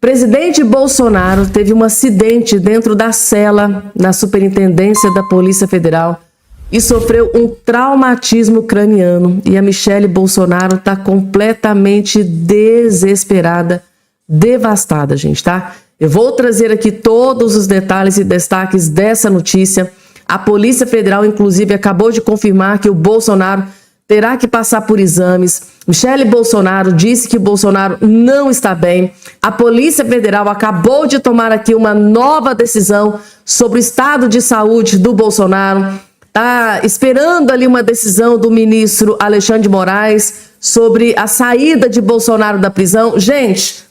Presidente Bolsonaro teve um acidente dentro da cela na Superintendência da Polícia Federal e sofreu um traumatismo craniano. E a Michelle Bolsonaro está completamente desesperada, devastada, gente, tá? Eu vou trazer aqui todos os detalhes e destaques dessa notícia. A Polícia Federal, inclusive, acabou de confirmar que o Bolsonaro terá que passar por exames. Michelle Bolsonaro disse que o Bolsonaro não está bem. A Polícia Federal acabou de tomar aqui uma nova decisão sobre o estado de saúde do Bolsonaro. Está esperando ali uma decisão do ministro Alexandre de Moraes sobre a saída de Bolsonaro da prisão. Gente,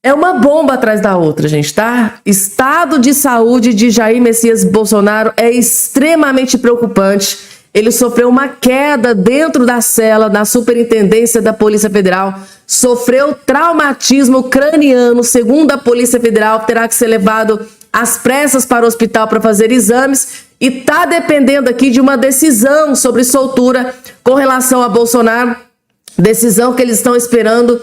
é uma bomba atrás da outra, gente, tá? Estado de saúde de Jair Messias Bolsonaro é extremamente preocupante. Ele sofreu uma queda dentro da cela da Superintendência da Polícia Federal, sofreu traumatismo craniano, segundo a Polícia Federal, terá que ser levado às pressas para o hospital para fazer exames e está dependendo aqui de uma decisão sobre soltura com relação a Bolsonaro, decisão que eles estão esperando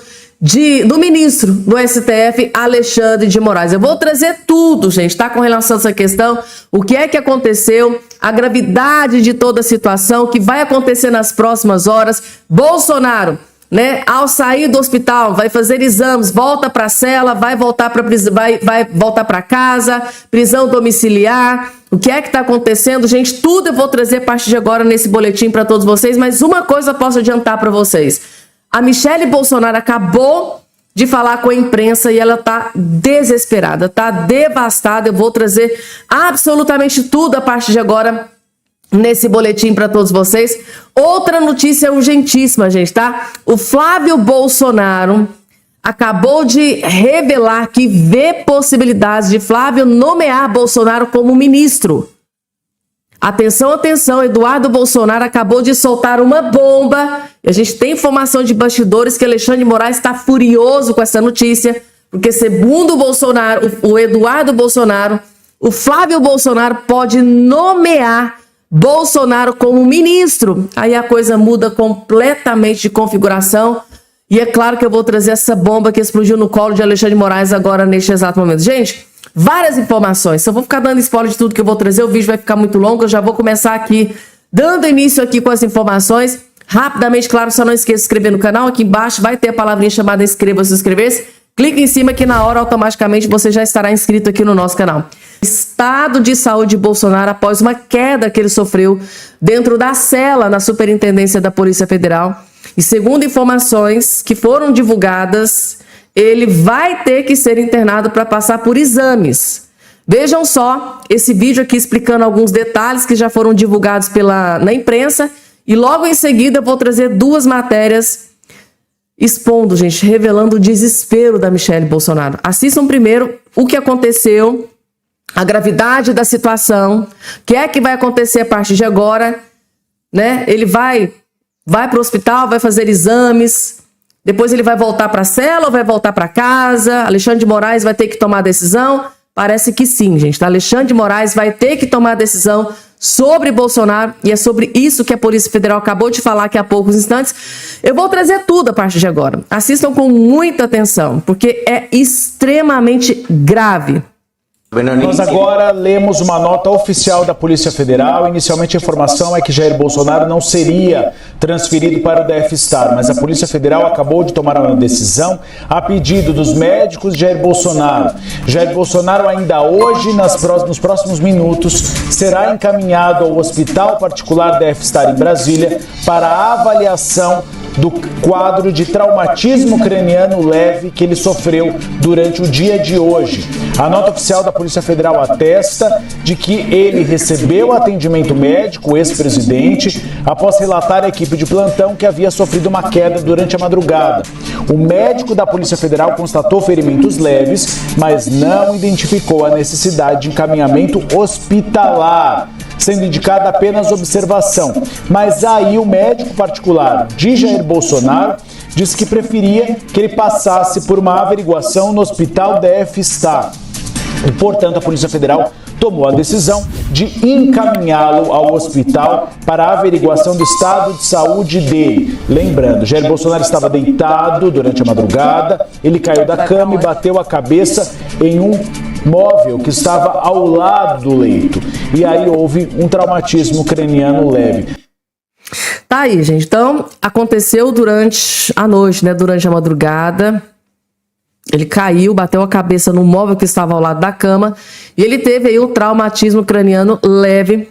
do ministro do STF, Alexandre de Moraes. Eu vou trazer tudo, gente, tá? Com relação a essa questão, o que é que aconteceu, a gravidade de toda a situação, o que vai acontecer nas próximas horas. Bolsonaro, né, ao sair do hospital, vai fazer exames, volta para a cela, vai voltar para casa, prisão domiciliar. O que é que está acontecendo? Gente, tudo eu vou trazer a partir de agora nesse boletim para todos vocês, mas uma coisa eu posso adiantar para vocês. A Michelle Bolsonaro acabou de falar com a imprensa e ela está desesperada, está devastada. Eu vou trazer absolutamente tudo a partir de agora nesse boletim para todos vocês. Outra notícia urgentíssima, gente, tá? O Flávio Bolsonaro acabou de revelar que vê possibilidades de Flávio nomear Bolsonaro como ministro. Atenção, atenção, Eduardo Bolsonaro acabou de soltar uma bomba. A gente tem informação de bastidores que Alexandre de Moraes está furioso com essa notícia, porque segundo o Bolsonaro, o Eduardo Bolsonaro, o Flávio Bolsonaro pode nomear Bolsonaro como ministro. Aí a coisa muda completamente de configuração. E é claro que eu vou trazer essa bomba que explodiu no colo de Alexandre de Moraes agora, neste exato momento. Gente, várias informações. Se eu vou ficar dando spoiler de tudo que eu vou trazer, o vídeo vai ficar muito longo. Eu já vou começar aqui, dando início aqui com as informações. Rapidamente, claro, só não esqueça de se inscrever no canal. Aqui embaixo vai ter a palavrinha chamada inscreva-se, inscrever-se. Clique em cima que na hora, automaticamente, você já estará inscrito aqui no nosso canal. Estado de saúde de Bolsonaro após uma queda que ele sofreu dentro da cela na Superintendência da Polícia Federal. E segundo informações que foram divulgadas, ele vai ter que ser internado para passar por exames. Vejam só esse vídeo aqui explicando alguns detalhes que já foram divulgados na imprensa. E logo em seguida eu vou trazer duas matérias expondo, gente, revelando o desespero da Michelle Bolsonaro. Assistam primeiro o que aconteceu, a gravidade da situação, o que é que vai acontecer a partir de agora, né? Ele vai para o hospital, vai fazer exames, depois ele vai voltar para a cela ou vai voltar para casa? Alexandre de Moraes vai ter que tomar a decisão? Parece que sim, gente. Alexandre de Moraes vai ter que tomar a decisão sobre Bolsonaro e é sobre isso que a Polícia Federal acabou de falar aqui há poucos instantes. Eu vou trazer tudo a partir de agora. Assistam com muita atenção, porque é extremamente grave. Nós agora lemos uma nota oficial da Polícia Federal. Inicialmente a informação é que Jair Bolsonaro não seria transferido para o DF-Star, mas a Polícia Federal acabou de tomar uma decisão a pedido dos médicos de Jair Bolsonaro. Jair Bolsonaro ainda hoje, nos próximos minutos, será encaminhado ao Hospital Particular DF-Star em Brasília para a avaliação do quadro de traumatismo craniano leve que ele sofreu durante o dia de hoje. A nota oficial da Polícia Federal atesta de que ele recebeu atendimento médico, o ex-presidente, após relatar à equipe de plantão que havia sofrido uma queda durante a madrugada. O médico da Polícia Federal constatou ferimentos leves, mas não identificou a necessidade de encaminhamento hospitalar, sendo indicada apenas observação. Mas aí o médico particular de Jair Bolsonaro disse que preferia que ele passasse por uma averiguação no Hospital DF-Star. E, portanto, a Polícia Federal tomou a decisão de encaminhá-lo ao hospital para a averiguação do estado de saúde dele. Lembrando, Jair Bolsonaro estava deitado durante a madrugada, ele caiu da cama e bateu a cabeça em um móvel que estava ao lado do leito. E aí houve um traumatismo craniano leve. Tá aí, gente. Então, aconteceu durante a noite, né? Durante a madrugada. Ele caiu, bateu a cabeça no móvel que estava ao lado da cama. E ele teve aí um traumatismo craniano leve.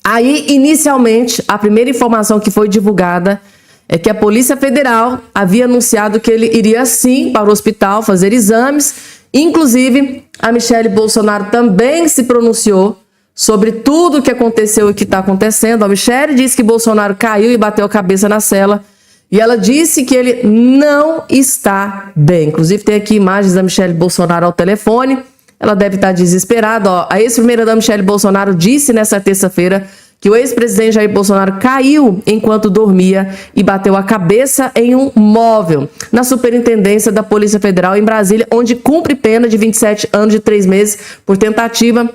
Aí, inicialmente, a primeira informação que foi divulgada é que a Polícia Federal havia anunciado que ele iria sim para o hospital fazer exames. Inclusive, a Michelle Bolsonaro também se pronunciou sobre tudo o que aconteceu e que está acontecendo. A Michelle disse que Bolsonaro caiu e bateu a cabeça na cela. E ela disse que ele não está bem. Inclusive, tem aqui imagens da Michelle Bolsonaro ao telefone. Ela deve estar desesperada. Ó, a ex-primeira-dama Michelle Bolsonaro disse nessa terça-feira que o ex-presidente Jair Bolsonaro caiu enquanto dormia e bateu a cabeça em um móvel na Superintendência da Polícia Federal em Brasília, onde cumpre pena de 27 anos e 3 meses por tentativa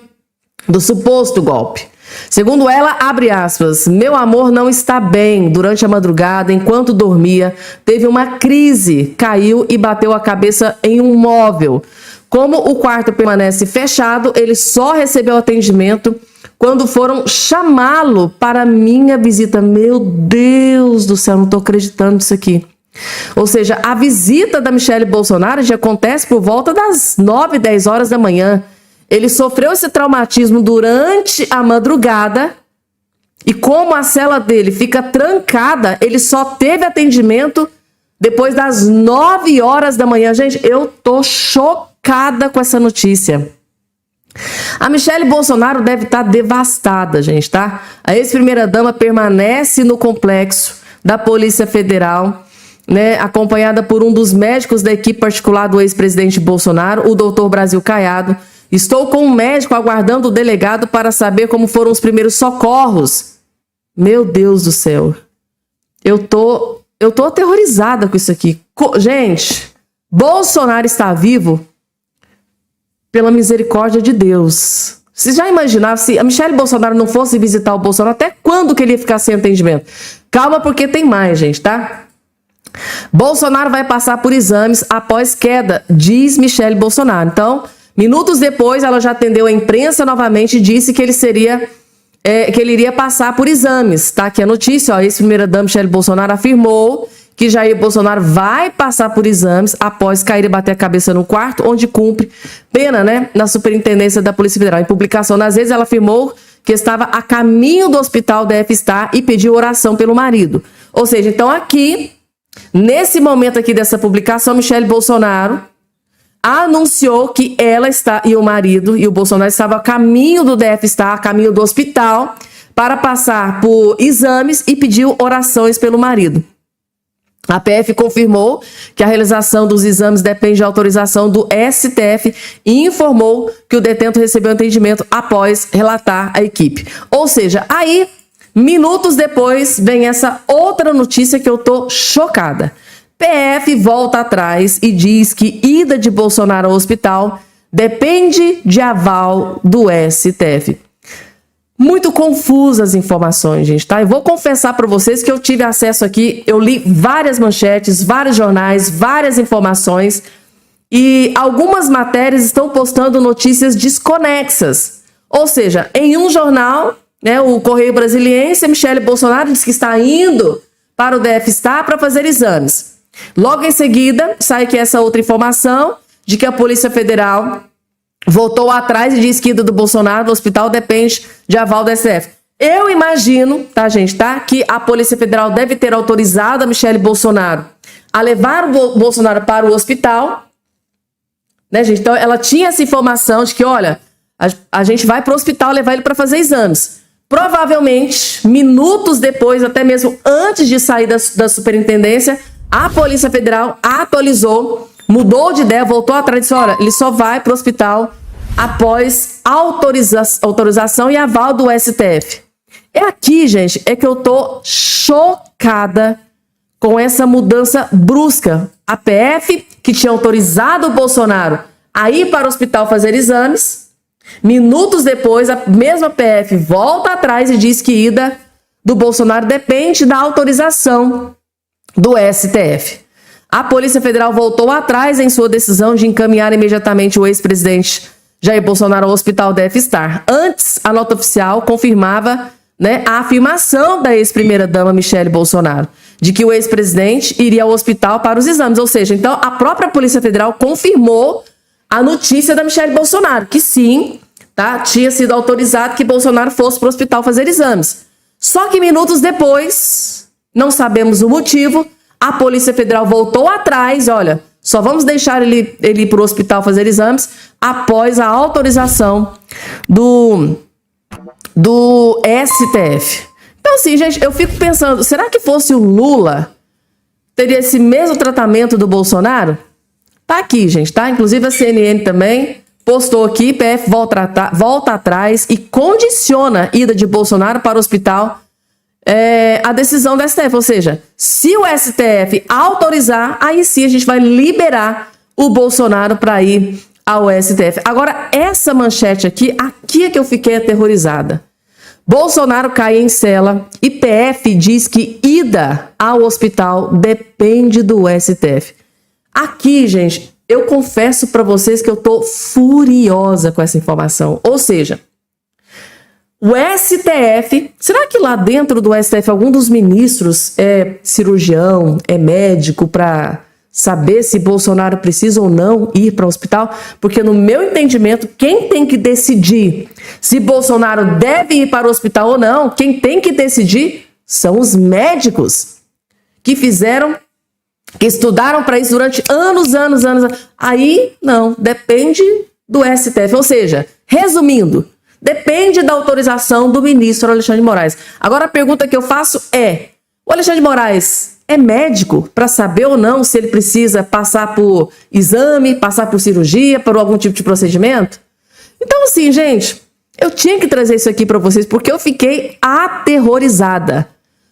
do suposto golpe. Segundo ela, abre aspas, meu amor não está bem. Durante a madrugada, enquanto dormia, teve uma crise, caiu e bateu a cabeça em um móvel. Como o quarto permanece fechado, ele só recebeu atendimento quando foram chamá-lo para minha visita. Meu Deus do céu, não estou acreditando nisso aqui. Ou seja, a visita da Michelle Bolsonaro já acontece por volta das 9, 10 horas da manhã. Ele sofreu esse traumatismo durante a madrugada e como a cela dele fica trancada, ele só teve atendimento depois das 9 horas da manhã. Gente, eu tô chocada com essa notícia. A Michelle Bolsonaro deve estar devastada, gente, tá? A ex-primeira-dama permanece no complexo da Polícia Federal, né, acompanhada por um dos médicos da equipe particular do ex-presidente Bolsonaro, o doutor Brasil Caiado. Estou com um médico aguardando o delegado para saber como foram os primeiros socorros. Meu Deus do céu. Eu tô aterrorizada com isso aqui. Gente, Bolsonaro está vivo pela misericórdia de Deus. Vocês já imaginaram se a Michelle Bolsonaro não fosse visitar o Bolsonaro, até quando que ele ia ficar sem atendimento? Calma, porque tem mais, gente, tá? Bolsonaro vai passar por exames após queda, diz Michelle Bolsonaro. Então, minutos depois, ela já atendeu a imprensa novamente e disse que ele iria passar por exames. Tá aqui a notícia, ó, a ex-primeira-dama Michelle Bolsonaro afirmou que Jair Bolsonaro vai passar por exames após cair e bater a cabeça no quarto, onde cumpre pena, né, na Superintendência da Polícia Federal. Em publicação nas redes, ela afirmou que estava a caminho do hospital da F-Star e pediu oração pelo marido. Ou seja, então aqui, nesse momento aqui dessa publicação, Michelle Bolsonaro anunciou que ela está e o marido e o Bolsonaro estavam a caminho do DF-Star, a caminho do hospital, para passar por exames e pediu orações pelo marido. A PF confirmou que a realização dos exames depende de autorização do STF e informou que o detento recebeu atendimento após relatar a equipe. Ou seja, aí, minutos depois, vem essa outra notícia que eu tô chocada. PF volta atrás e diz que ida de Bolsonaro ao hospital depende de aval do STF. Muito confusas as informações, gente, tá? Eu vou confessar para vocês que eu tive acesso aqui, eu li várias manchetes, vários jornais, várias informações e algumas matérias estão postando notícias desconexas. Ou seja, em um jornal, né, o Correio Brasiliense, a Michelle Bolsonaro diz que está indo para o DF-Star para fazer exames. Logo em seguida, sai aqui essa outra informação de que a Polícia Federal voltou atrás e diz que a ida do Bolsonaro ao hospital depende de aval do STF. Eu imagino, tá, gente, tá, que a Polícia Federal deve ter autorizado a Michelle Bolsonaro a levar o Bolsonaro para o hospital, né, gente? Então, ela tinha essa informação de que, olha, a gente vai para o hospital levar ele para fazer exames. Provavelmente, minutos depois, até mesmo antes de sair da superintendência, a Polícia Federal atualizou, mudou de ideia, voltou atrás e disse, olha, ele só vai para o hospital após autorização e aval do STF. É aqui, gente, é que eu tô chocada com essa mudança brusca. A PF, que tinha autorizado o Bolsonaro a ir para o hospital fazer exames, Minutos depois, a mesma PF volta atrás e diz que ida do Bolsonaro depende da autorização do STF. A Polícia Federal voltou atrás em sua decisão de encaminhar imediatamente o ex-presidente Jair Bolsonaro ao hospital deve estar. Antes, a nota oficial confirmava, né, a afirmação da ex-primeira-dama Michele Bolsonaro de que o ex-presidente iria ao hospital para os exames. Ou seja, então a própria Polícia Federal confirmou a notícia da Michele Bolsonaro, que sim, tá, tinha sido autorizado que Bolsonaro fosse para o hospital fazer exames. Só que minutos depois, não sabemos o motivo, a Polícia Federal voltou atrás, olha, só vamos deixar ele ir para o hospital fazer exames após a autorização do STF. Então, assim, gente, eu fico pensando, será que fosse o Lula, teria esse mesmo tratamento do Bolsonaro? Tá aqui, gente, tá? Inclusive a CNN também postou aqui, PF volta atrás e condiciona a ida de Bolsonaro para o hospital a decisão do STF. Ou seja, se o STF autorizar, aí sim a gente vai liberar o Bolsonaro para ir ao STF. Agora, essa manchete aqui é que eu fiquei aterrorizada. Bolsonaro cai em cela e PF diz que ida ao hospital depende do STF. Aqui, gente, eu confesso para vocês que eu tô furiosa com essa informação. Ou seja, o STF, será que lá dentro do STF algum dos ministros é cirurgião, é médico para saber se Bolsonaro precisa ou não ir para o hospital? Porque no meu entendimento, quem tem que decidir se Bolsonaro deve ir para o hospital ou não, quem tem que decidir são os médicos que estudaram para isso durante anos. Aí, não, depende do STF. Ou seja, resumindo, depende da autorização do ministro Alexandre de Moraes. Agora a pergunta que eu faço é, o Alexandre de Moraes é médico para saber ou não se ele precisa passar por exame, passar por cirurgia, por algum tipo de procedimento? Então, assim, gente, eu tinha que trazer isso aqui para vocês porque eu fiquei aterrorizada.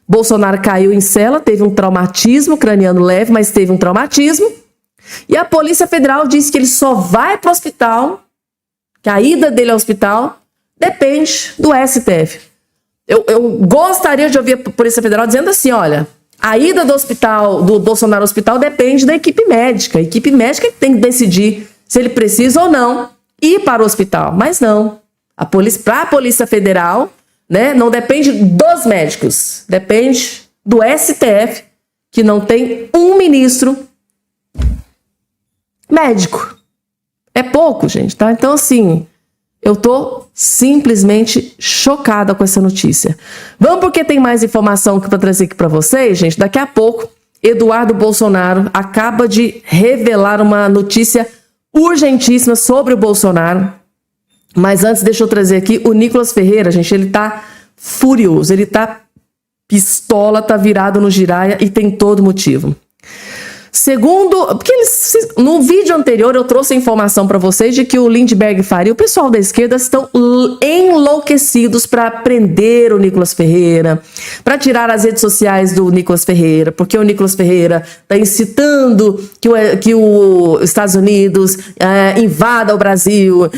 Bolsonaro caiu em cela, teve um traumatismo craniano leve, mas teve um traumatismo. E a Polícia Federal disse que ele só vai para o hospital, que a ida dele ao hospital depende do STF. Eu gostaria de ouvir a Polícia Federal dizendo assim, olha, a ida do Bolsonaro ao hospital depende da equipe médica. A equipe médica tem que decidir se ele precisa ou não ir para o hospital. Mas não. Para a Polícia Federal, né, não depende dos médicos. Depende do STF, que não tem um ministro médico. É pouco, gente, tá? Então, assim, eu tô simplesmente chocada com essa notícia. Vamos porque tem mais informação para trazer aqui para vocês, gente. Daqui a pouco, Eduardo Bolsonaro acaba de revelar uma notícia urgentíssima sobre o Bolsonaro. Mas antes, deixa eu trazer aqui o Nicolas Ferreira, gente. Ele tá furioso, ele tá pistola, tá virado no giraia e tem todo motivo. Segundo, porque no vídeo anterior eu trouxe a informação para vocês de que o Lindbergh Faria, o pessoal da esquerda estão enlouquecidos para prender o Nicolas Ferreira, para tirar as redes sociais do Nicolas Ferreira, porque o Nicolas Ferreira está incitando que os Estados Unidos invada o Brasil,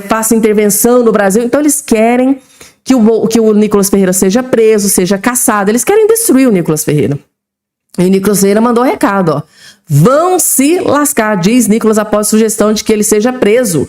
faça intervenção no Brasil. Então eles querem que o Nicolas Ferreira seja preso, seja caçado. Eles querem destruir o Nicolas Ferreira. E Nicolas Ferreira mandou um recado, ó. Vão se lascar, diz Nicolas após sugestão de que ele seja preso.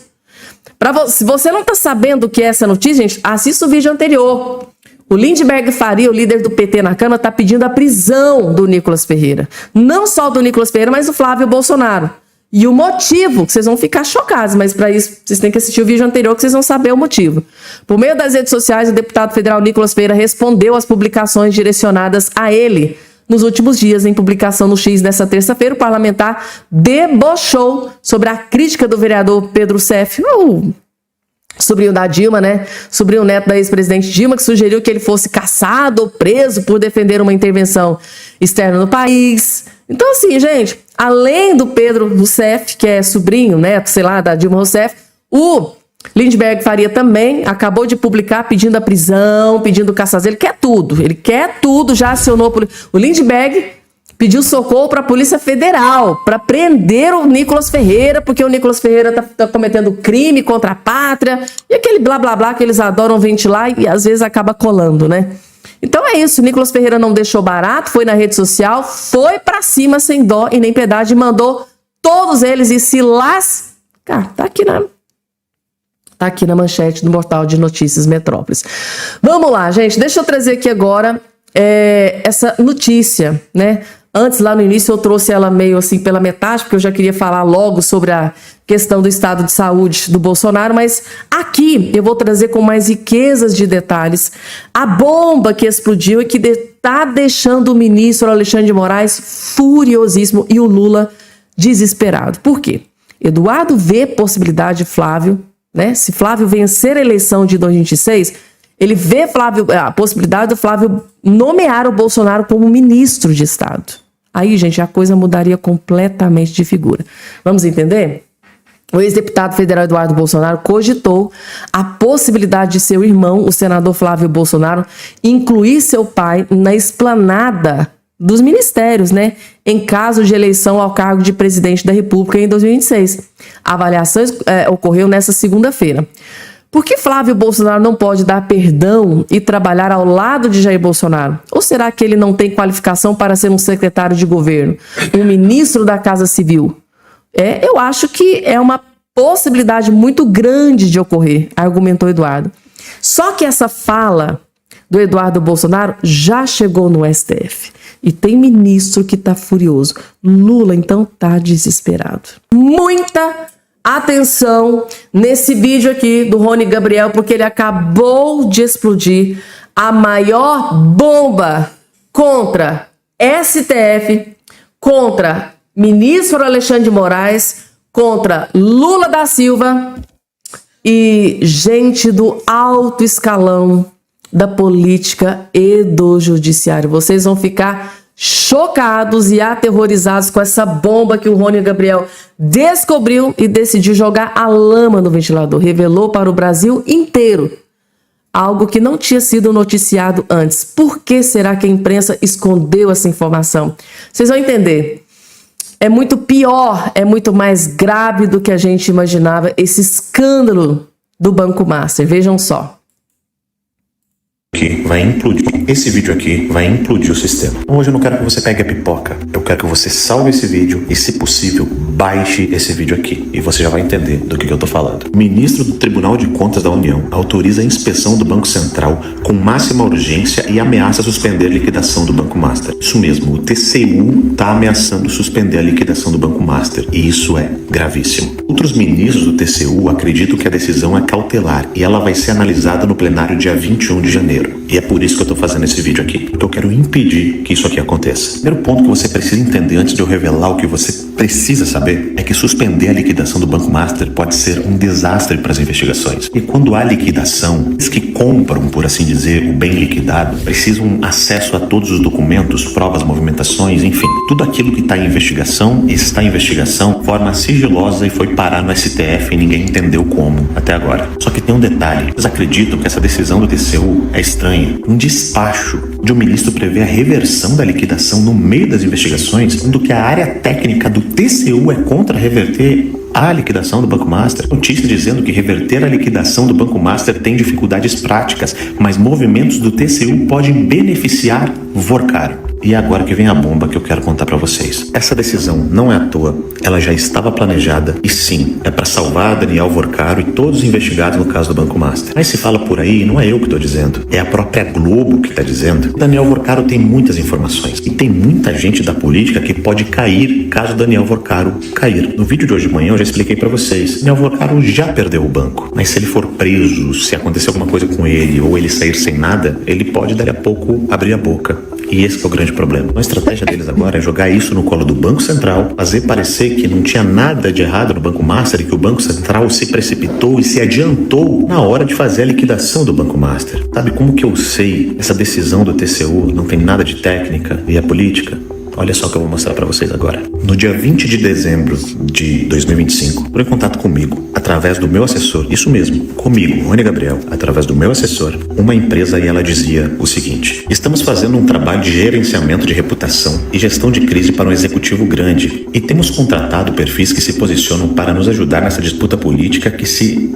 Se você não tá sabendo o que é essa notícia, gente, assista o vídeo anterior. O Lindbergh Faria, o líder do PT na Câmara, tá pedindo a prisão do Nicolas Ferreira. Não só do Nicolas Ferreira, mas do Flávio Bolsonaro. E o motivo, que vocês vão ficar chocados, mas para isso vocês têm que assistir o vídeo anterior que vocês vão saber o motivo. Por meio das redes sociais, o deputado federal Nicolas Ferreira respondeu às publicações direcionadas a ele. Nos últimos dias, em publicação no X dessa terça-feira, o parlamentar debochou sobre a crítica do vereador Pedro Seff, o sobrinho da Dilma, né? Sobrinho neto da ex-presidente Dilma, que sugeriu que ele fosse caçado ou preso por defender uma intervenção externa no país. Então, assim, gente, além do Pedro Rousseff, que é sobrinho, neto, sei lá, da Dilma Rousseff, o Lindbergh Faria também acabou de publicar pedindo a prisão, pedindo caçação. Ele quer tudo, já acionou o Lindbergh pediu socorro para a Polícia Federal para prender o Nicolas Ferreira, porque o Nicolas Ferreira tá cometendo crime contra a pátria e aquele blá blá blá que eles adoram ventilar e às vezes acaba colando, né? Então é isso, o Nicolas Ferreira não deixou barato, foi na rede social, foi para cima sem dó e nem piedade e mandou todos eles e se lascar. Tá aqui na manchete do Portal de Notícias Metrópolis. Vamos lá, gente, deixa eu trazer aqui agora essa notícia, né? Antes, lá no início, eu trouxe ela meio assim pela metade, porque eu já queria falar logo sobre a questão do estado de saúde do Bolsonaro, mas aqui eu vou trazer com mais riquezas de detalhes a bomba que explodiu e que está deixando o ministro Alexandre de Moraes furiosíssimo e o Lula desesperado. Por quê? Eduardo vê possibilidade de Flávio, né? Se Flávio vencer a eleição de 2026, ele vê a possibilidade do Flávio nomear o Bolsonaro como ministro de Estado. Aí, gente, a coisa mudaria completamente de figura. Vamos entender? O ex-deputado federal Eduardo Bolsonaro cogitou a possibilidade de seu irmão, o senador Flávio Bolsonaro, incluir seu pai na esplanada dos ministérios, né? Em caso de eleição ao cargo de presidente da República em 2026. A avaliação ocorreu nesta segunda-feira. Por que Flávio Bolsonaro não pode dar perdão e trabalhar ao lado de Jair Bolsonaro? Ou será que ele não tem qualificação para ser um secretário de governo, um ministro da Casa Civil? Eu acho que é uma possibilidade muito grande de ocorrer, argumentou Eduardo. Só que essa fala do Eduardo Bolsonaro já chegou no STF. E tem ministro que está furioso. Lula, então, está desesperado. Muita atenção nesse vídeo aqui do Rony Gabriel, porque ele acabou de explodir a maior bomba contra STF, contra ministro Alexandre de Moraes, contra Lula da Silva e gente do alto escalão da política e do judiciário. Vocês vão ficar chocados e aterrorizados com essa bomba que o Rony Gabriel descobriu e decidiu jogar a lama no ventilador. Revelou para o Brasil inteiro algo que não tinha sido noticiado antes. Por que será que a imprensa escondeu essa informação? Vocês vão entender. É muito pior, é muito mais grave do que a gente imaginava esse escândalo do Banco Master. Vejam só. Vai implodir. Esse vídeo aqui vai implodir o sistema. Hoje eu não quero que você pegue a pipoca. Eu quero que você salve esse vídeo e, se possível, baixe esse vídeo aqui. E você já vai entender do que eu tô falando. O ministro do Tribunal de Contas da União autoriza a inspeção do Banco Central com máxima urgência e ameaça suspender a liquidação do Banco Master. Isso mesmo, o TCU tá ameaçando suspender a liquidação do Banco Master. E isso é gravíssimo. Outros ministros do TCU acreditam que a decisão é cautelar e ela vai ser analisada no plenário dia 21 de janeiro. E é por isso que eu tô fazendo esse vídeo aqui, porque eu quero impedir que isso aqui aconteça. O primeiro ponto que você precisa entender antes de eu revelar o que você precisa saber é que suspender a liquidação do Banco Master pode ser um desastre para as investigações. E quando há liquidação, os que compram, por assim dizer, o bem liquidado, precisam acesso a todos os documentos, provas, movimentações, enfim, tudo aquilo que está em investigação, está em investigação, de forma sigilosa e foi parar no STF e ninguém entendeu como até agora. Só que tem um detalhe, vocês acreditam que essa decisão do TCU é estranha? Um despacho de um ministro prevê a reversão da liquidação no meio das investigações, sendo que a área técnica do TCU é contra reverter a liquidação do Banco Master. Notícia dizendo que reverter a liquidação do Banco Master tem dificuldades práticas, mas movimentos do TCU podem beneficiar Vorcaro. E agora que vem a bomba que eu quero contar pra vocês. Essa decisão não é à toa, ela já estava planejada e sim, é para salvar Daniel Vorcaro e todos os investigados no caso do Banco Master. Mas se fala por aí, não é eu que tô dizendo, é a própria Globo que tá dizendo. Daniel Vorcaro tem muitas informações e tem muita gente da política que pode cair caso Daniel Vorcaro cair. No vídeo de hoje de manhã eu já expliquei pra vocês, Daniel Vorcaro já perdeu o banco, mas se ele for preso, se acontecer alguma coisa com ele ou ele sair sem nada, ele pode daqui a pouco abrir a boca. E esse é o grande problema. A estratégia deles agora é jogar isso no colo do Banco Central, fazer parecer que não tinha nada de errado no Banco Master e que o Banco Central se precipitou e se adiantou na hora de fazer a liquidação do Banco Master. Sabe como que eu sei? Essa decisão do TCU não tem nada de técnica e é política? Olha só o que eu vou mostrar pra vocês agora. No dia 20 de dezembro de 2025, entrou em contato comigo, através através do meu assessor, isso mesmo, comigo, Rony Gabriel, através do meu assessor, uma empresa, e ela dizia o seguinte: estamos fazendo um trabalho de gerenciamento de reputação e gestão de crise para um executivo grande e temos contratado perfis que se posicionam para nos ajudar nessa disputa política que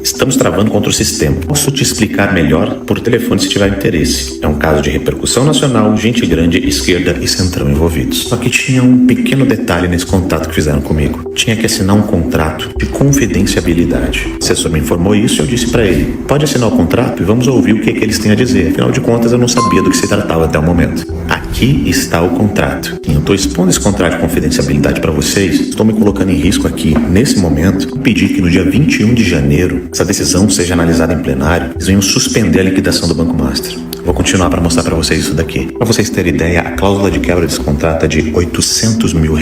estamos travando contra o sistema. Posso te explicar melhor por telefone se tiver interesse. É um caso de repercussão nacional, gente grande, esquerda e centrão envolvidos. Só que tinha um pequeno detalhe nesse contato que fizeram comigo. Tinha que assinar um contrato de confidenciabilidade. O assessor me informou isso e eu disse para ele: pode assinar o contrato e vamos ouvir o que eles têm a dizer. Afinal de contas, eu não sabia do que se tratava até o momento. Aqui está o contrato. Eu estou expondo esse contrato de confidenciabilidade para vocês. Estou me colocando em risco aqui, nesse momento, pedir que no dia 21 de janeiro essa decisão seja analisada em plenário. Eles venham suspender a liquidação do Banco Master. Vou continuar para mostrar para vocês isso daqui. Para vocês terem ideia, a cláusula de quebra desse contrato é de R$800 mil.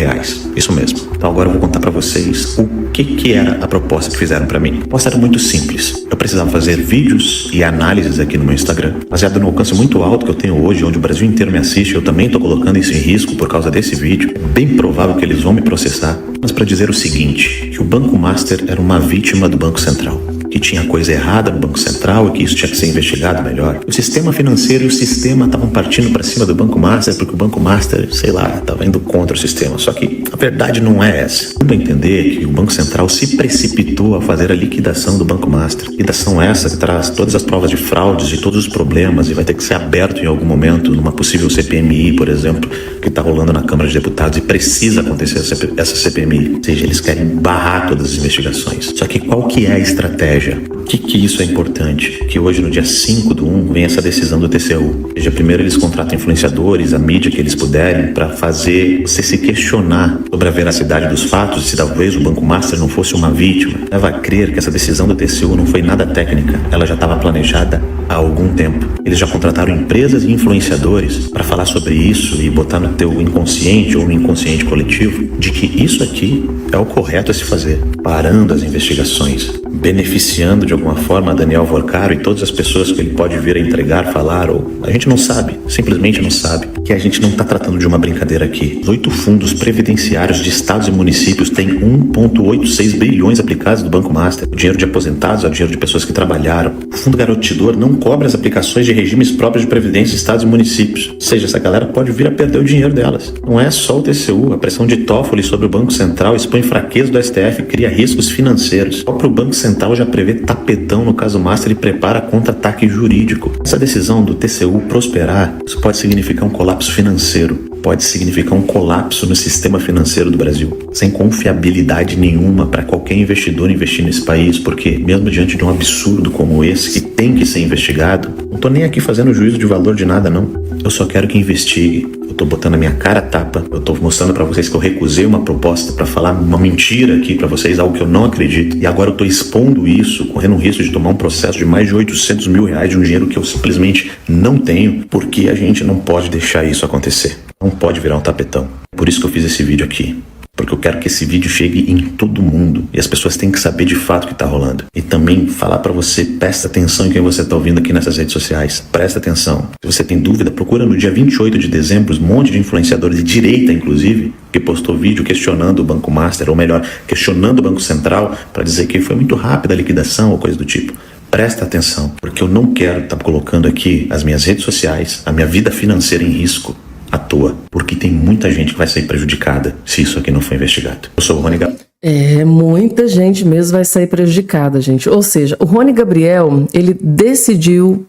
Isso mesmo. Então agora eu vou contar para vocês o que era a proposta que fizeram para mim. A proposta era muito simples. Eu precisava fazer vídeos e análises aqui no meu Instagram, baseado no alcance muito alto que eu tenho hoje, onde o Brasil inteiro me assiste. Eu também estou colocando isso em risco por causa desse vídeo. É bem provável que eles vão me processar. Mas para dizer o seguinte, que o Banco Master era uma vítima do Banco Central, que tinha coisa errada no Banco Central e que isso tinha que ser investigado melhor. O sistema financeiro e o sistema estavam partindo para cima do Banco Master porque o Banco Master, sei lá, estava indo contra o sistema. Só que a verdade não é essa. Dá para entender que o Banco Central se precipitou a fazer a liquidação do Banco Master. Liquidação essa que traz todas as provas de fraudes e todos os problemas e vai ter que ser aberto em algum momento numa possível CPMI, por exemplo, que está rolando na Câmara de Deputados e precisa acontecer essa CPMI. Ou seja, eles querem barrar todas as investigações. Só que qual que é a estratégia? Por que isso é importante? Que hoje, no dia 5/1, vem essa decisão do TCU. Ou seja, primeiro eles contratam influenciadores, a mídia que eles puderem, para fazer você se questionar sobre a veracidade dos fatos e se talvez o Banco Master não fosse uma vítima. Leva a crer que essa decisão do TCU não foi nada técnica, ela já estava planejada há algum tempo. Eles já contrataram empresas e influenciadores para falar sobre isso e botar no teu inconsciente ou no inconsciente coletivo de que isso aqui é o correto a se fazer, parando as investigações, beneficiando de alguma forma a Daniel Vorcaro e todas as pessoas que ele pode vir a entregar, falar, ou a gente não sabe, simplesmente não sabe, que a gente não está tratando de uma brincadeira aqui. Os 8 fundos previdenciários de estados e municípios têm 1,86 bilhões aplicados do Banco Master. O dinheiro de aposentados é o dinheiro de pessoas que trabalharam. O fundo garantidor não cobre as aplicações de regimes próprios de previdência de estados e municípios. Ou seja, essa galera pode vir a perder o dinheiro delas. Não é só o TCU, a pressão de Toffoli sobre o Banco Central expõe fraqueza do STF e cria riscos financeiros. O próprio Banco Central já prevê tapetão no caso Master e prepara contra-ataque jurídico. Essa decisão do TCU prosperar, isso pode significar um colapso financeiro, pode significar um colapso no sistema financeiro do Brasil, sem confiabilidade nenhuma para qualquer investidor investir nesse país, porque mesmo diante de um absurdo como esse, que tem que ser investigado, não tô nem aqui fazendo juízo de valor de nada, não. Eu só quero que investigue. Eu tô botando a minha cara a tapa, eu tô mostrando para vocês que eu recusei uma proposta para falar uma mentira aqui para vocês, algo que eu não acredito, e agora eu tô expondo isso, correndo o risco de tomar um processo de mais de R$800 mil de um dinheiro que eu simplesmente não tenho, porque a gente não pode deixar isso acontecer. Não pode virar um tapetão. Por isso que eu fiz esse vídeo aqui. Porque eu quero que esse vídeo chegue em todo mundo. E as pessoas têm que saber de fato o que está rolando. E também falar para você, presta atenção em quem você está ouvindo aqui nessas redes sociais. Presta atenção. Se você tem dúvida, procura no dia 28 de dezembro um monte de influenciadores de direita, inclusive, que postou vídeo questionando o Banco Master, ou melhor, questionando o Banco Central, para dizer que foi muito rápida a liquidação ou coisa do tipo. Presta atenção, porque eu não quero estar colocando aqui as minhas redes sociais, a minha vida financeira em risco à toa, porque tem muita gente que vai sair prejudicada se isso aqui não for investigado. Eu sou o Rony Gabriel. Muita gente mesmo vai sair prejudicada, gente. Ou seja, o Rony Gabriel, ele decidiu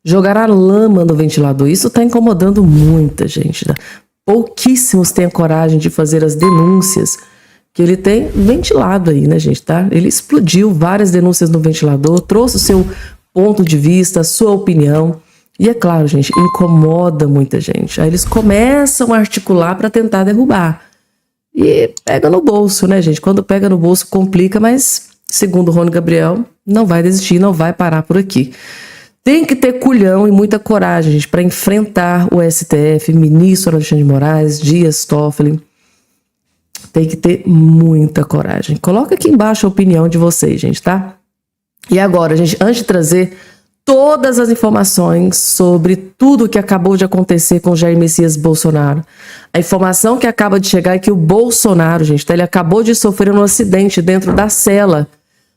jogar a lama no ventilador. Isso está incomodando muita gente, tá? Pouquíssimos têm a coragem de fazer as denúncias que ele tem ventilado aí, né, gente, tá? Ele explodiu várias denúncias no ventilador, trouxe o seu ponto de vista, a sua opinião. E é claro, gente, incomoda muita gente. Aí eles começam a articular para tentar derrubar. E pega no bolso, né, gente? Quando pega no bolso complica, mas segundo o Rony Gabriel, não vai desistir, não vai parar por aqui. Tem que ter culhão e muita coragem, gente, para enfrentar o STF, ministro Alexandre de Moraes, Dias Toffoli. Tem que ter muita coragem. Coloca aqui embaixo a opinião de vocês, gente, tá? E agora, gente, antes de trazer todas as informações sobre tudo o que acabou de acontecer com Jair Messias Bolsonaro. A informação que acaba de chegar é que o Bolsonaro, gente, ele acabou de sofrer um acidente dentro da cela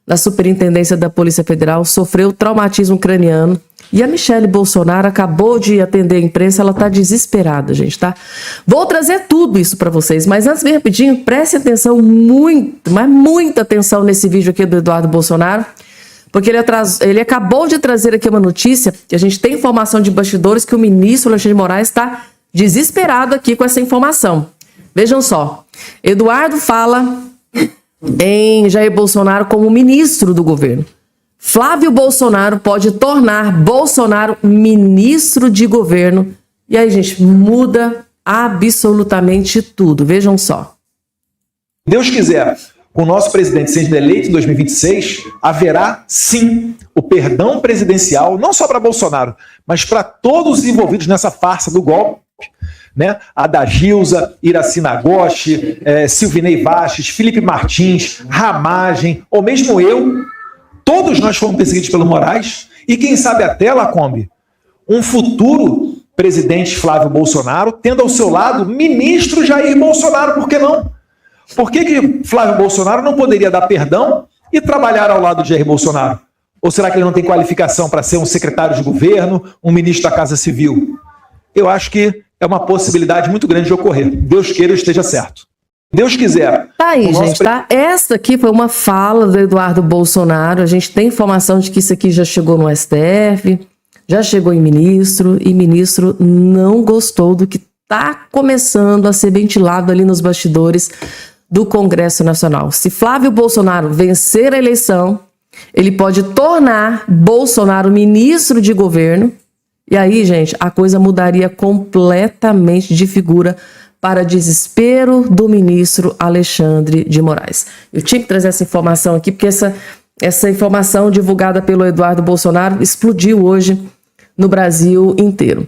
da Superintendência da Polícia Federal sofreu traumatismo craniano. E a Michele Bolsonaro acabou de atender a imprensa, ela está desesperada, gente, tá? Vou trazer tudo isso para vocês, mas antes, bem rapidinho, preste atenção muita atenção nesse vídeo aqui do Eduardo Bolsonaro, porque ele acabou de trazer aqui uma notícia, que a gente tem informação de bastidores que o ministro Alexandre de Moraes está desesperado aqui com essa informação. Vejam só, Eduardo fala em Jair Bolsonaro como ministro do governo. Flávio Bolsonaro pode tornar Bolsonaro ministro de governo. E aí, gente, muda absolutamente tudo. Vejam só. Deus quiser, com o nosso presidente sendo eleito em 2026, haverá, sim, o perdão presidencial, não só para Bolsonaro, mas para todos os envolvidos nessa farsa do golpe, né? Adagilza, Iracy Nagoshi, Silvinei Vasquez, Felipe Martins, Ramagem, ou mesmo eu. Todos nós fomos perseguidos pelo Moraes e quem sabe até, Lacombe, um futuro presidente Flávio Bolsonaro tendo ao seu lado ministro Jair Bolsonaro, por que não? Por que Flávio Bolsonaro não poderia dar perdão e trabalhar ao lado de Jair Bolsonaro? Ou será que ele não tem qualificação para ser um secretário de governo, um ministro da Casa Civil? Eu acho que é uma possibilidade muito grande de ocorrer. Deus queira eu esteja certo. Deus quiser. Tá aí, gente, tá? Essa aqui foi uma fala do Eduardo Bolsonaro. A gente tem informação de que isso aqui já chegou no STF, já chegou em ministro, e ministro não gostou do que tá começando a ser ventilado ali nos bastidores do Congresso Nacional. Se Flávio Bolsonaro vencer a eleição, ele pode tornar Bolsonaro ministro de governo, e aí, gente, a coisa mudaria completamente de figura para desespero do ministro Alexandre de Moraes. Eu tinha que trazer essa informação aqui, porque essa informação divulgada pelo Eduardo Bolsonaro explodiu hoje no Brasil inteiro.